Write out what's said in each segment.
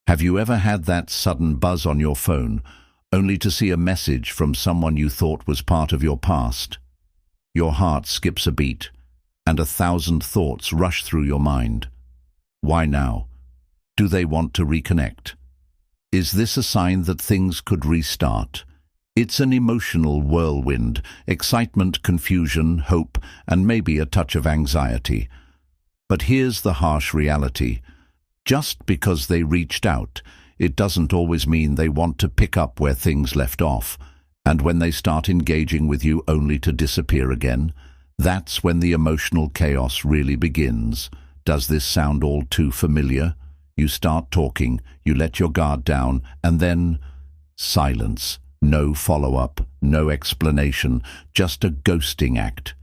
Have you ever had that sudden buzz on your phone, only to see a message from someone you thought was part of your past? Your heart skips a beat, and 1,000 thoughts rush through your mind. Why now? Do they want to reconnect? Is this a sign that things could restart? It's an emotional whirlwind, excitement, confusion, hope, and maybe a touch of anxiety. But here's the harsh reality. Just because they reached out, it doesn't always mean they want to pick up where things left off. And when they start engaging with you only to disappear again, that's when the emotional chaos really begins. Does this sound all too familiar? You start talking, you let your guard down, and then silence. No follow-up, no explanation, just a ghosting act.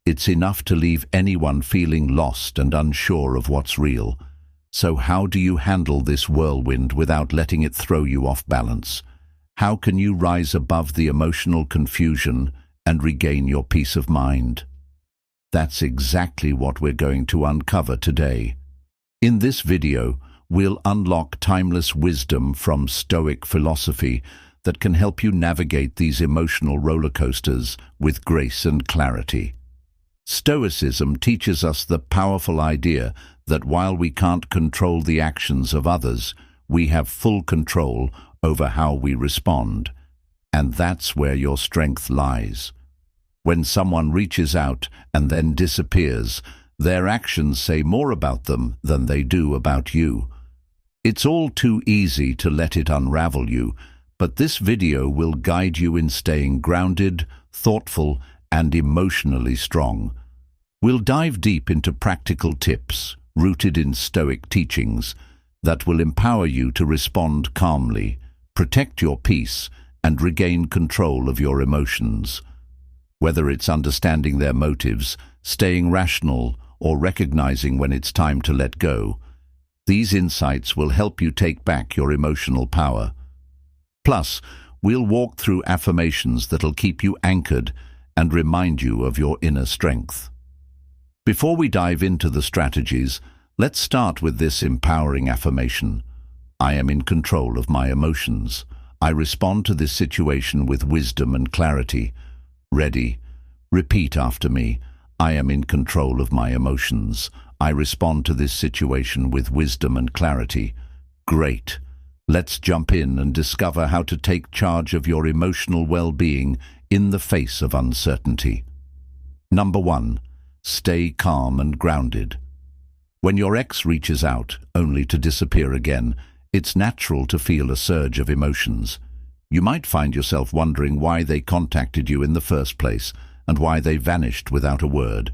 It's enough to leave anyone feeling lost and unsure of what's real. So how do you handle this whirlwind without letting it throw you off balance? How can you rise above the emotional confusion and regain your peace of mind? That's exactly what we're going to uncover today. In this video, we'll unlock timeless wisdom from Stoic philosophy that can help you navigate these emotional roller coasters with grace and clarity. Stoicism teaches us the powerful idea that while we can't control the actions of others, we have full control over how we respond. And that's where your strength lies. When someone reaches out and then disappears, their actions say more about them than they do about you. It's all too easy to let it unravel you, but this video will guide you in staying grounded, thoughtful, and emotionally strong. We'll dive deep into practical tips, rooted in Stoic teachings, that will empower you to respond calmly, protect your peace, and regain control of your emotions. Whether it's understanding their motives, staying rational, or recognizing when it's time to let go, these insights will help you take back your emotional power. Plus, we'll walk through affirmations that'll keep you anchored and remind you of your inner strength. Before we dive into the strategies, let's start with this empowering affirmation. I am in control of my emotions. I respond to this situation with wisdom and clarity. Ready? Repeat after me. I am in control of my emotions. I respond to this situation with wisdom and clarity. Great. Let's jump in and discover how to take charge of your emotional well-being in the face of uncertainty. Number 1. Stay calm and grounded. When your ex reaches out, only to disappear again, it's natural to feel a surge of emotions. You might find yourself wondering why they contacted you in the first place and why they vanished without a word.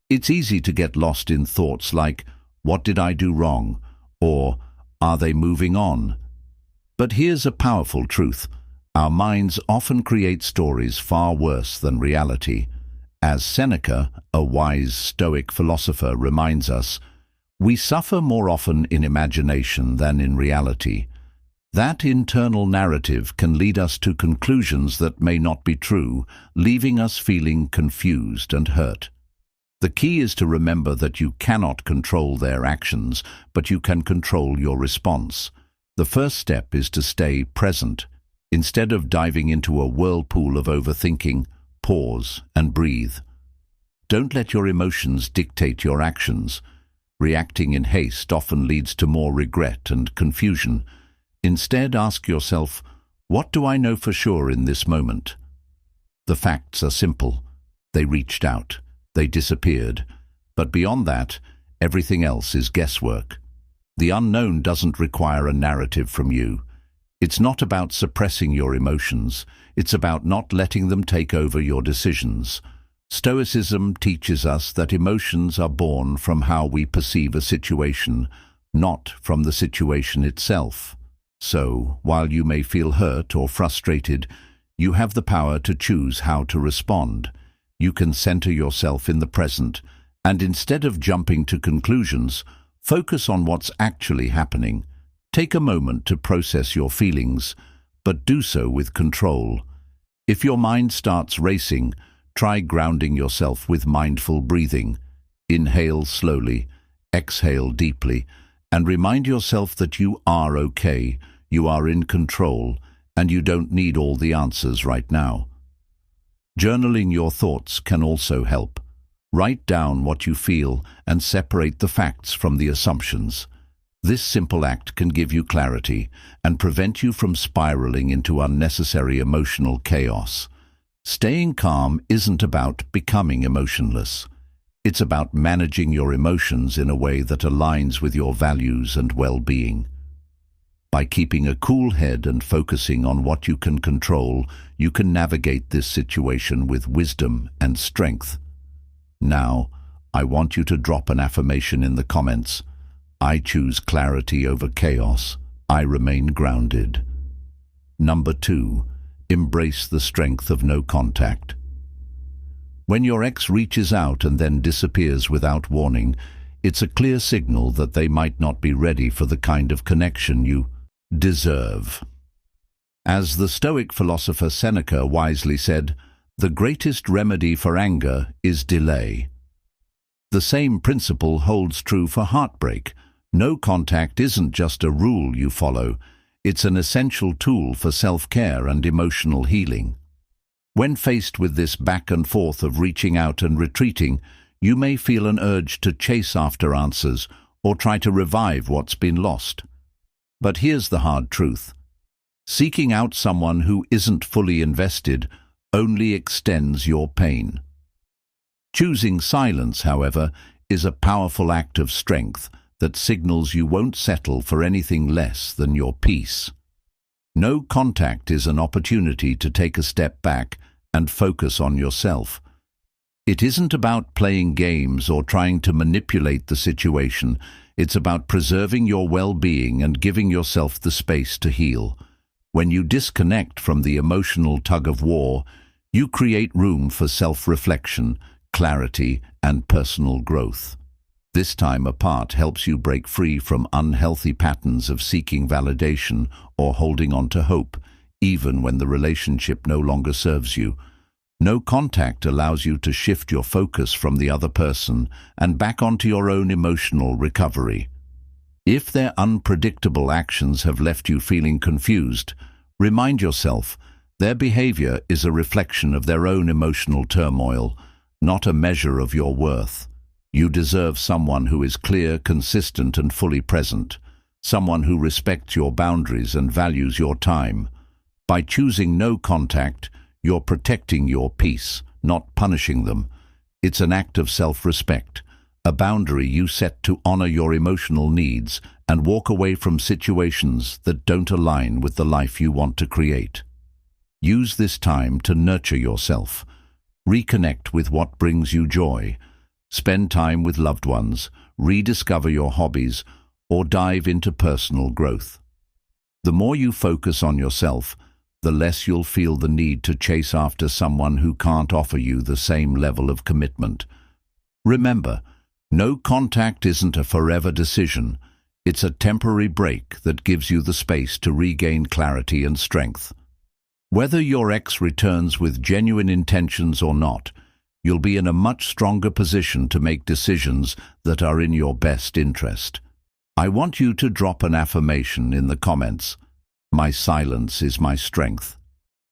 It's easy to get lost in thoughts like, what did I do wrong? Or, are they moving on? But here's a powerful truth. Our minds often create stories far worse than reality. As Seneca, a wise Stoic philosopher, reminds us, we suffer more often in imagination than in reality. That internal narrative can lead us to conclusions that may not be true, leaving us feeling confused and hurt. The key is to remember that you cannot control their actions, but you can control your response. The first step is to stay present. Instead of diving into a whirlpool of overthinking, pause and breathe. Don't let your emotions dictate your actions. Reacting in haste often leads to more regret and confusion. Instead, ask yourself, what do I know for sure in this moment? The facts are simple. They reached out. They disappeared. But beyond that, everything else is guesswork. The unknown doesn't require a narrative from you. It's not about suppressing your emotions. It's about not letting them take over your decisions. Stoicism teaches us that emotions are born from how we perceive a situation, not from the situation itself. So, while you may feel hurt or frustrated, you have the power to choose how to respond. You can center yourself in the present, and instead of jumping to conclusions, focus on what's actually happening. Take a moment to process your feelings, but do so with control. If your mind starts racing, try grounding yourself with mindful breathing. Inhale slowly, exhale deeply, and remind yourself that you are okay, you are in control, and you don't need all the answers right now. Journaling your thoughts can also help. Write down what you feel and separate the facts from the assumptions. This simple act can give you clarity and prevent you from spiraling into unnecessary emotional chaos. Staying calm isn't about becoming emotionless. It's about managing your emotions in a way that aligns with your values and well-being. By keeping a cool head and focusing on what you can control, you can navigate this situation with wisdom and strength. Now, I want you to drop an affirmation in the comments. I choose clarity over chaos. I remain grounded. Number 2, embrace the strength of no contact. When your ex reaches out and then disappears without warning, it's a clear signal that they might not be ready for the kind of connection you deserve. As the Stoic philosopher Seneca wisely said, the greatest remedy for anger is delay. The same principle holds true for heartbreak. No contact isn't just a rule you follow, it's an essential tool for self-care and emotional healing. When faced with this back and forth of reaching out and retreating, you may feel an urge to chase after answers or try to revive what's been lost. But here's the hard truth. Seeking out someone who isn't fully invested only extends your pain. Choosing silence, however, is a powerful act of strength that signals you won't settle for anything less than your peace. No contact is an opportunity to take a step back and focus on yourself. It isn't about playing games or trying to manipulate the situation. It's about preserving your well-being and giving yourself the space to heal. When you disconnect from the emotional tug-of-war, you create room for self-reflection, clarity, and personal growth. This time apart helps you break free from unhealthy patterns of seeking validation or holding on to hope, even when the relationship no longer serves you. No contact allows you to shift your focus from the other person and back onto your own emotional recovery. If their unpredictable actions have left you feeling confused, remind yourself their behavior is a reflection of their own emotional turmoil, not a measure of your worth. You deserve someone who is clear, consistent, and fully present, someone who respects your boundaries and values your time. By choosing no contact, you're protecting your peace, not punishing them. It's an act of self-respect, a boundary you set to honor your emotional needs and walk away from situations that don't align with the life you want to create. Use this time to nurture yourself. Reconnect with what brings you joy. Spend time with loved ones, rediscover your hobbies, or dive into personal growth. The more you focus on yourself, the less you'll feel the need to chase after someone who can't offer you the same level of commitment. Remember, no contact isn't a forever decision. It's a temporary break that gives you the space to regain clarity and strength. Whether your ex returns with genuine intentions or not, you'll be in a much stronger position to make decisions that are in your best interest. I want you to drop an affirmation in the comments. My silence is my strength.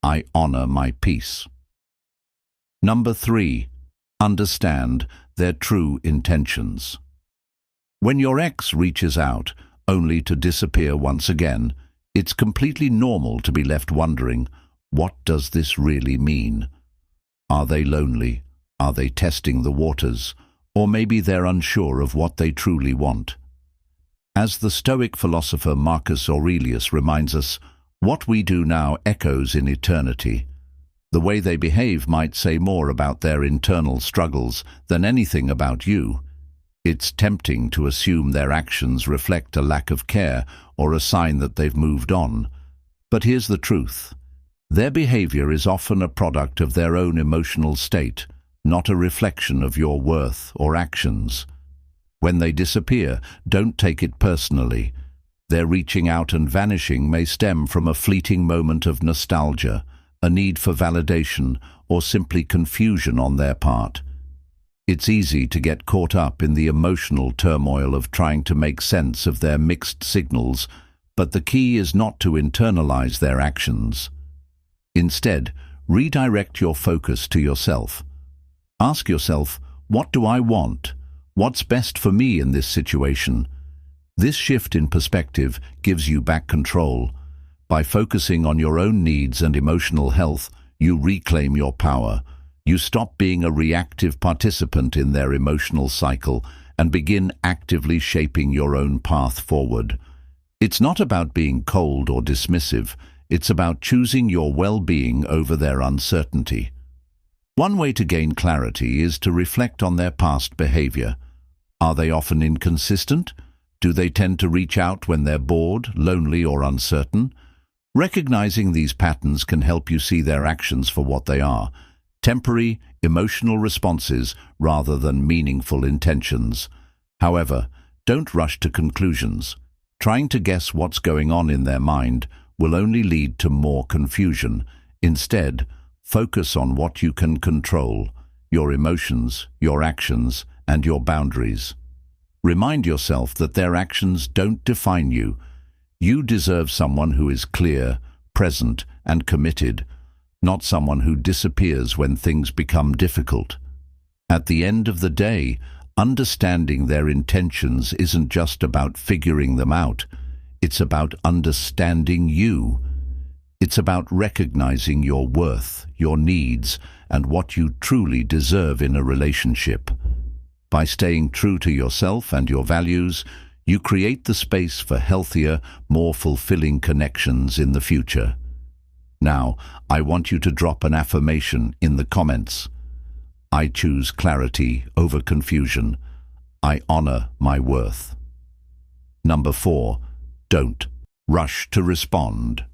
I honor my peace. Number 3, understand their true intentions. When your ex reaches out, only to disappear once again, it's completely normal to be left wondering, what does this really mean? Are they lonely? Are they testing the waters? Or maybe they're unsure of what they truly want. As the Stoic philosopher Marcus Aurelius reminds us, what we do now echoes in eternity. The way they behave might say more about their internal struggles than anything about you. It's tempting to assume their actions reflect a lack of care or a sign that they've moved on. But here's the truth. Their behavior is often a product of their own emotional state, not a reflection of your worth or actions. When they disappear, don't take it personally. Their reaching out and vanishing may stem from a fleeting moment of nostalgia, a need for validation, or simply confusion on their part. It's easy to get caught up in the emotional turmoil of trying to make sense of their mixed signals, but the key is not to internalize their actions. Instead, redirect your focus to yourself. Ask yourself, what do I want? What's best for me in this situation? This shift in perspective gives you back control. By focusing on your own needs and emotional health, you reclaim your power. You stop being a reactive participant in their emotional cycle and begin actively shaping your own path forward. It's not about being cold or dismissive. It's about choosing your well-being over their uncertainty. One way to gain clarity is to reflect on their past behavior. Are they often inconsistent? Do they tend to reach out when they're bored, lonely, or uncertain? Recognizing these patterns can help you see their actions for what they are: temporary, emotional responses rather than meaningful intentions. However, don't rush to conclusions. Trying to guess what's going on in their mind will only lead to more confusion. Instead, focus on what you can control: your emotions, your actions, and your boundaries. Remind yourself that their actions don't define you. You deserve someone who is clear, present, and committed, not someone who disappears when things become difficult. At the end of the day, understanding their intentions isn't just about figuring them out. It's about understanding you. It's about recognizing your worth, your needs, and what you truly deserve in a relationship. By staying true to yourself and your values, you create the space for healthier, more fulfilling connections in the future. Now, I want you to drop an affirmation in the comments. I choose clarity over confusion. I honor my worth. Number 4, don't rush to respond.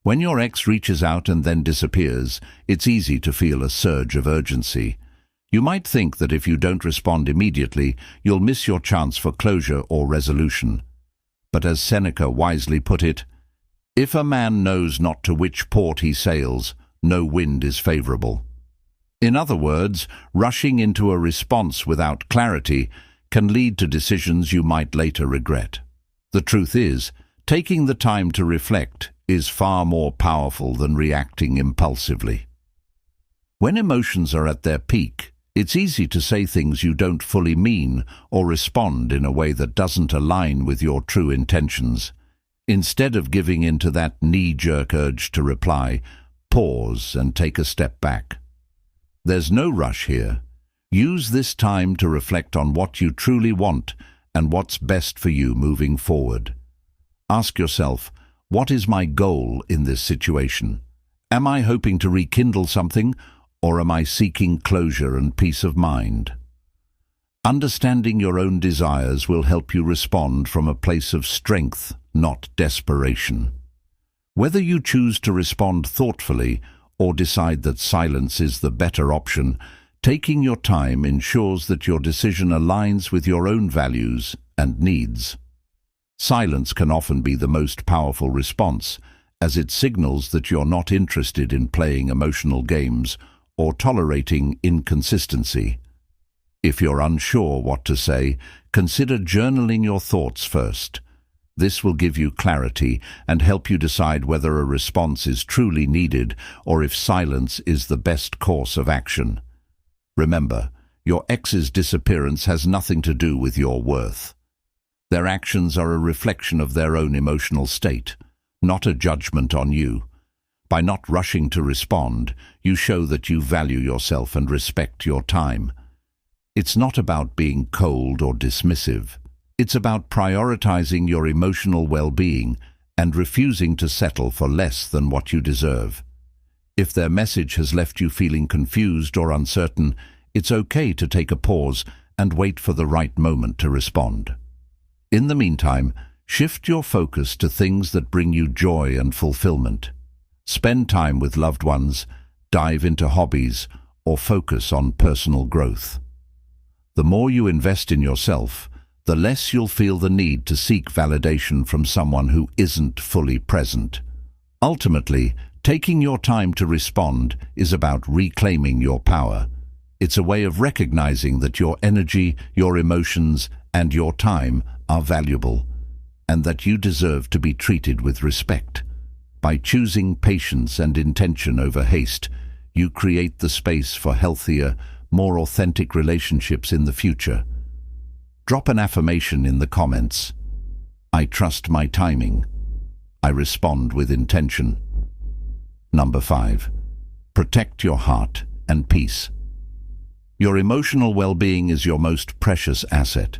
When your ex reaches out and then disappears, it's easy to feel a surge of urgency. You might think that if you don't respond immediately, you'll miss your chance for closure or resolution. But as Seneca wisely put it, if a man knows not to which port he sails, no wind is favorable. In other words, rushing into a response without clarity can lead to decisions you might later regret. The truth is, taking the time to reflect is far more powerful than reacting impulsively. When emotions are at their peak, it's easy to say things you don't fully mean or respond in a way that doesn't align with your true intentions. Instead of giving in to that knee-jerk urge to reply, pause and take a step back. There's no rush here. Use this time to reflect on what you truly want and what's best for you moving forward. Ask yourself, what is my goal in this situation? Am I hoping to rekindle something, or am I seeking closure and peace of mind? Understanding your own desires will help you respond from a place of strength, not desperation. Whether you choose to respond thoughtfully or decide that silence is the better option, taking your time ensures that your decision aligns with your own values and needs. Silence can often be the most powerful response, as it signals that you're not interested in playing emotional games or tolerating inconsistency. If you're unsure what to say, consider journaling your thoughts first. This will give you clarity and help you decide whether a response is truly needed or if silence is the best course of action. Remember, your ex's disappearance has nothing to do with your worth. Their actions are a reflection of their own emotional state, not a judgment on you. By not rushing to respond, you show that you value yourself and respect your time. It's not about being cold or dismissive. It's about prioritizing your emotional well-being and refusing to settle for less than what you deserve. If their message has left you feeling confused or uncertain, it's okay to take a pause and wait for the right moment to respond. In the meantime, shift your focus to things that bring you joy and fulfillment. Spend time with loved ones, dive into hobbies, or focus on personal growth. The more you invest in yourself, the less you'll feel the need to seek validation from someone who isn't fully present. Ultimately, taking your time to respond is about reclaiming your power. It's a way of recognizing that your energy, your emotions, and your time are valuable, and that you deserve to be treated with respect. By choosing patience and intention over haste, you create the space for healthier, more authentic relationships in the future. Drop an affirmation in the comments. I trust my timing. I respond with intention. Number 5. Protect your heart and peace. Your emotional well-being is your most precious asset.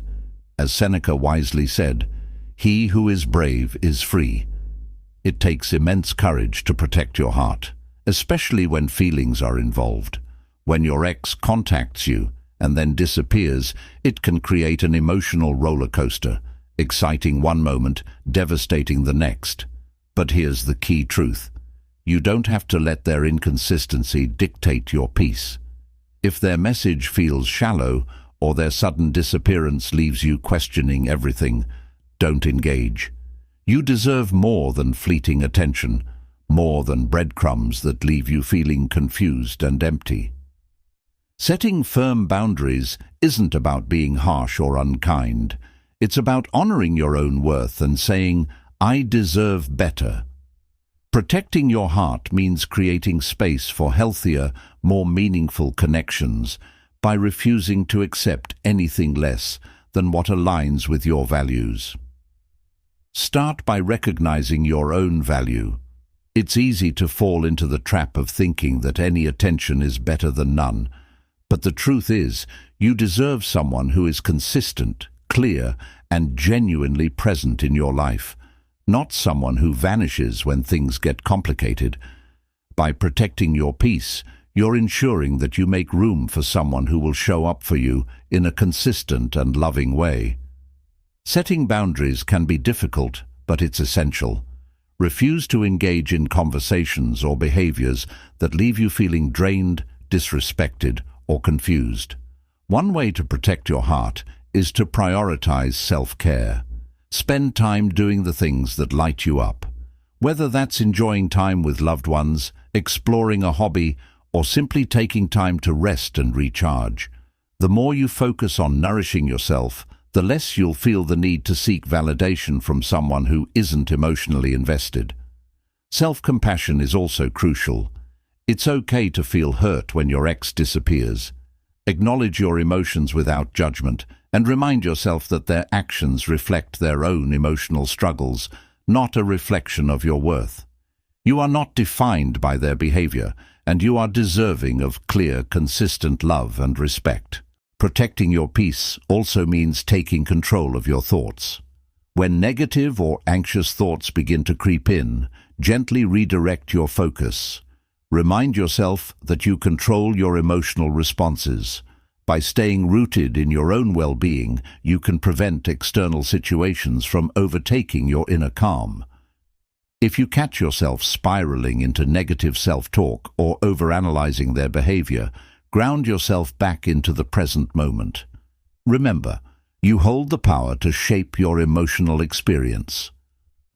As Seneca wisely said, "He who is brave is free." It takes immense courage to protect your heart, especially when feelings are involved. When your ex contacts you and then disappears, it can create an emotional roller coaster, exciting one moment, devastating the next. But here's the key truth. You don't have to let their inconsistency dictate your peace. If their message feels shallow or their sudden disappearance leaves you questioning everything, don't engage. You deserve more than fleeting attention, more than breadcrumbs that leave you feeling confused and empty. Setting firm boundaries isn't about being harsh or unkind. It's about honoring your own worth and saying, "I deserve better." Protecting your heart means creating space for healthier, more meaningful connections by refusing to accept anything less than what aligns with your values. Start by recognizing your own value. It's easy to fall into the trap of thinking that any attention is better than none, but the truth is, you deserve someone who is consistent, clear, and genuinely present in your life, not someone who vanishes when things get complicated. By protecting your peace, you're ensuring that you make room for someone who will show up for you in a consistent and loving way. Setting boundaries can be difficult, but it's essential. Refuse to engage in conversations or behaviors that leave you feeling drained, disrespected, or confused. One way to protect your heart is to prioritize self-care. Spend time doing the things that light you up. Whether that's enjoying time with loved ones, exploring a hobby, or simply taking time to rest and recharge. The more you focus on nourishing yourself, the less you'll feel the need to seek validation from someone who isn't emotionally invested. Self-compassion is also crucial. It's okay to feel hurt when your ex disappears. Acknowledge your emotions without judgment and remind yourself that their actions reflect their own emotional struggles, not a reflection of your worth. You are not defined by their behavior, and you are deserving of clear, consistent love and respect. Protecting your peace also means taking control of your thoughts. When negative or anxious thoughts begin to creep in, gently redirect your focus. Remind yourself that you control your emotional responses. By staying rooted in your own well-being, you can prevent external situations from overtaking your inner calm. If you catch yourself spiraling into negative self-talk or overanalyzing their behavior, ground yourself back into the present moment. Remember, you hold the power to shape your emotional experience.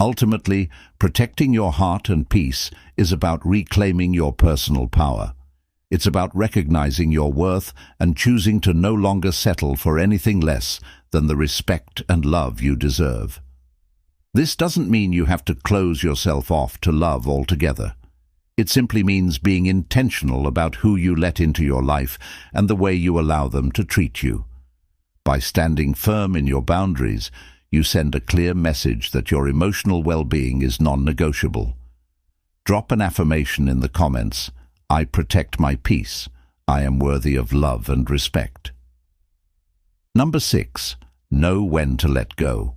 Ultimately, protecting your heart and peace is about reclaiming your personal power. It's about recognizing your worth and choosing to no longer settle for anything less than the respect and love you deserve. This doesn't mean you have to close yourself off to love altogether. It simply means being intentional about who you let into your life and the way you allow them to treat you. By standing firm in your boundaries, you send a clear message that your emotional well-being is non-negotiable. Drop an affirmation in the comments. I protect my peace. I am worthy of love and respect. Number 6. Know when to let go.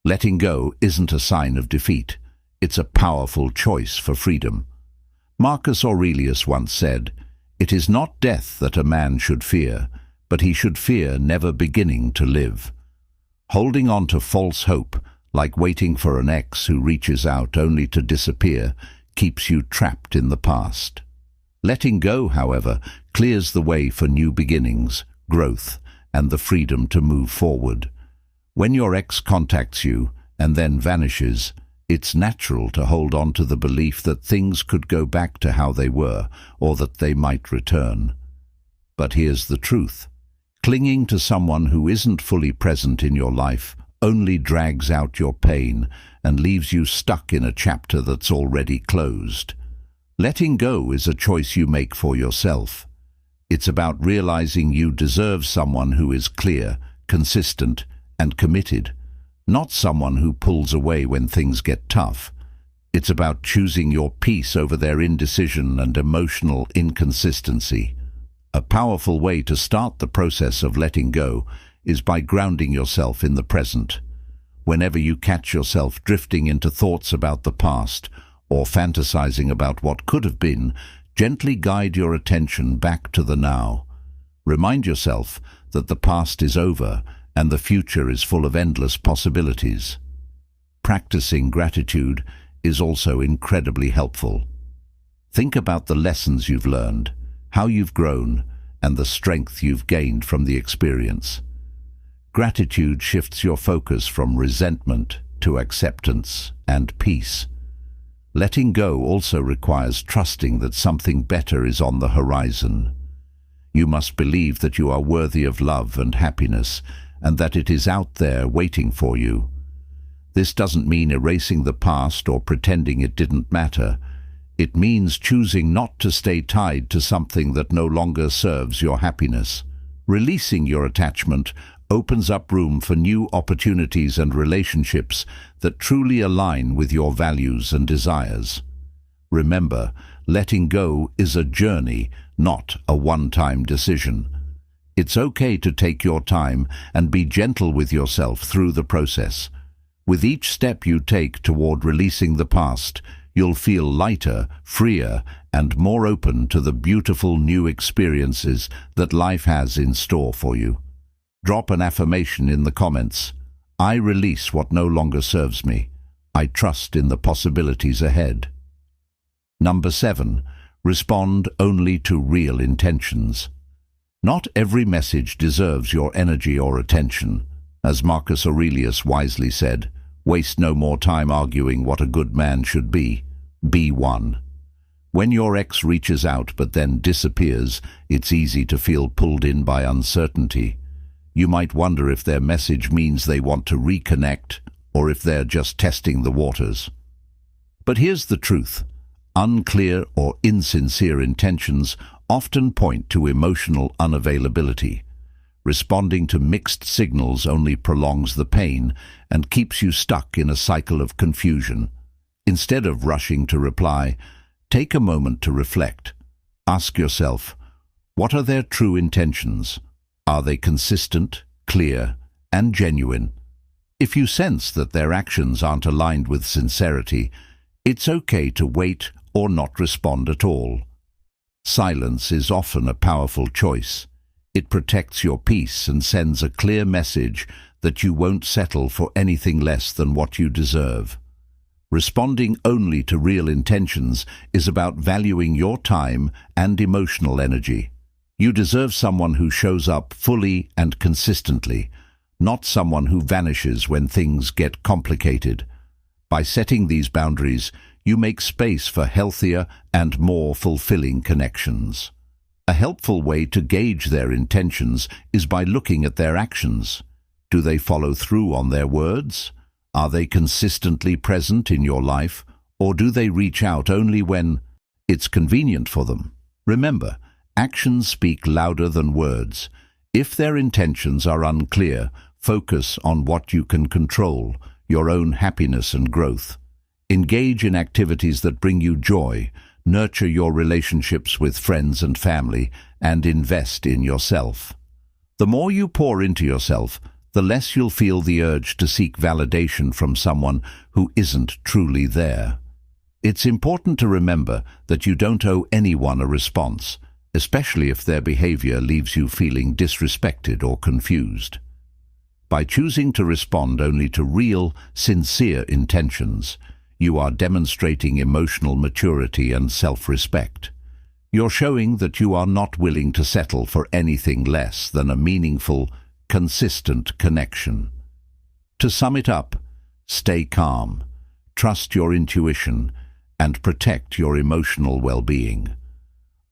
Letting go isn't a sign of defeat. It's a powerful choice for freedom. Marcus Aurelius once said, "It is not death that a man should fear, but he should fear never beginning to live." Holding on to false hope, like waiting for an ex who reaches out only to disappear, keeps you trapped in the past. Letting go, however, clears the way for new beginnings, growth, and the freedom to move forward. When your ex contacts you and then vanishes, it's natural to hold on to the belief that things could go back to how they were or that they might return. But here's the truth. Clinging to someone who isn't fully present in your life only drags out your pain and leaves you stuck in a chapter that's already closed. Letting go is a choice you make for yourself. It's about realizing you deserve someone who is clear, consistent, and committed, not someone who pulls away when things get tough. It's about choosing your peace over their indecision and emotional inconsistency. A powerful way to start the process of letting go is by grounding yourself in the present. Whenever you catch yourself drifting into thoughts about the past or fantasizing about what could have been, gently guide your attention back to the now. Remind yourself that the past is over and the future is full of endless possibilities. Practicing gratitude is also incredibly helpful. Think about the lessons you've learned, how you've grown, and the strength you've gained from the experience. Gratitude shifts your focus from resentment to acceptance and peace. Letting go also requires trusting that something better is on the horizon. You must believe that you are worthy of love and happiness, and that it is out there waiting for you. This doesn't mean erasing the past or pretending it didn't matter. It means choosing not to stay tied to something that no longer serves your happiness. Releasing your attachment opens up room for new opportunities and relationships that truly align with your values and desires. Remember, letting go is a journey, not a one-time decision. It's okay to take your time and be gentle with yourself through the process. With each step you take toward releasing the past, you'll feel lighter, freer, and more open to the beautiful new experiences that life has in store for you. Drop an affirmation in the comments. I release what no longer serves me. I trust in the possibilities ahead. Number 7. Respond only to real intentions. Not every message deserves your energy or attention. As Marcus Aurelius wisely said, waste no more time arguing what a good man should be. Be one. When your ex reaches out but then disappears, it's easy to feel pulled in by uncertainty. You might wonder if their message means they want to reconnect or if they're just testing the waters. But here's the truth. Unclear or insincere intentions often point to emotional unavailability. Responding to mixed signals only prolongs the pain and keeps you stuck in a cycle of confusion. Instead of rushing to reply, take a moment to reflect. Ask yourself, what are their true intentions? Are they consistent, clear, and genuine? If you sense that their actions aren't aligned with sincerity, it's okay to wait or not respond at all. Silence is often a powerful choice. It protects your peace and sends a clear message that you won't settle for anything less than what you deserve. Responding only to real intentions is about valuing your time and emotional energy. You deserve someone who shows up fully and consistently, not someone who vanishes when things get complicated. By setting these boundaries, you make space for healthier and more fulfilling connections. A helpful way to gauge their intentions is by looking at their actions. Do they follow through on their words? Are they consistently present in your life, or do they reach out only when it's convenient for them? Remember, actions speak louder than words. If their intentions are unclear, focus on what you can control, your own happiness and growth. Engage in activities that bring you joy, nurture your relationships with friends and family, and invest in yourself. The more you pour into yourself, the less you'll feel the urge to seek validation from someone who isn't truly there. It's important to remember that you don't owe anyone a response, especially if their behavior leaves you feeling disrespected or confused. By choosing to respond only to real, sincere intentions, you are demonstrating emotional maturity and self-respect. You're showing that you are not willing to settle for anything less than a meaningful, consistent connection. To sum it up, stay calm, trust your intuition, and protect your emotional well-being.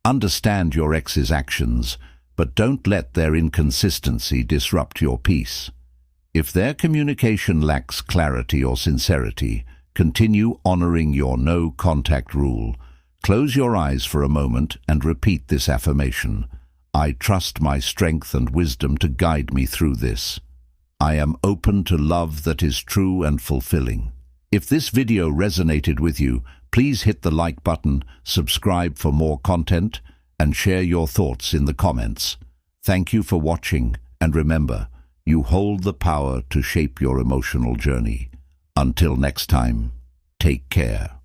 Understand your ex's actions, but don't let their inconsistency disrupt your peace. If their communication lacks clarity or sincerity, continue honoring your no-contact rule. Close your eyes for a moment and repeat this affirmation. I trust my strength and wisdom to guide me through this. I am open to love that is true and fulfilling. If this video resonated with you, please hit the like button, subscribe for more content, and share your thoughts in the comments. Thank you for watching, and remember, you hold the power to shape your emotional journey. Until next time, take care.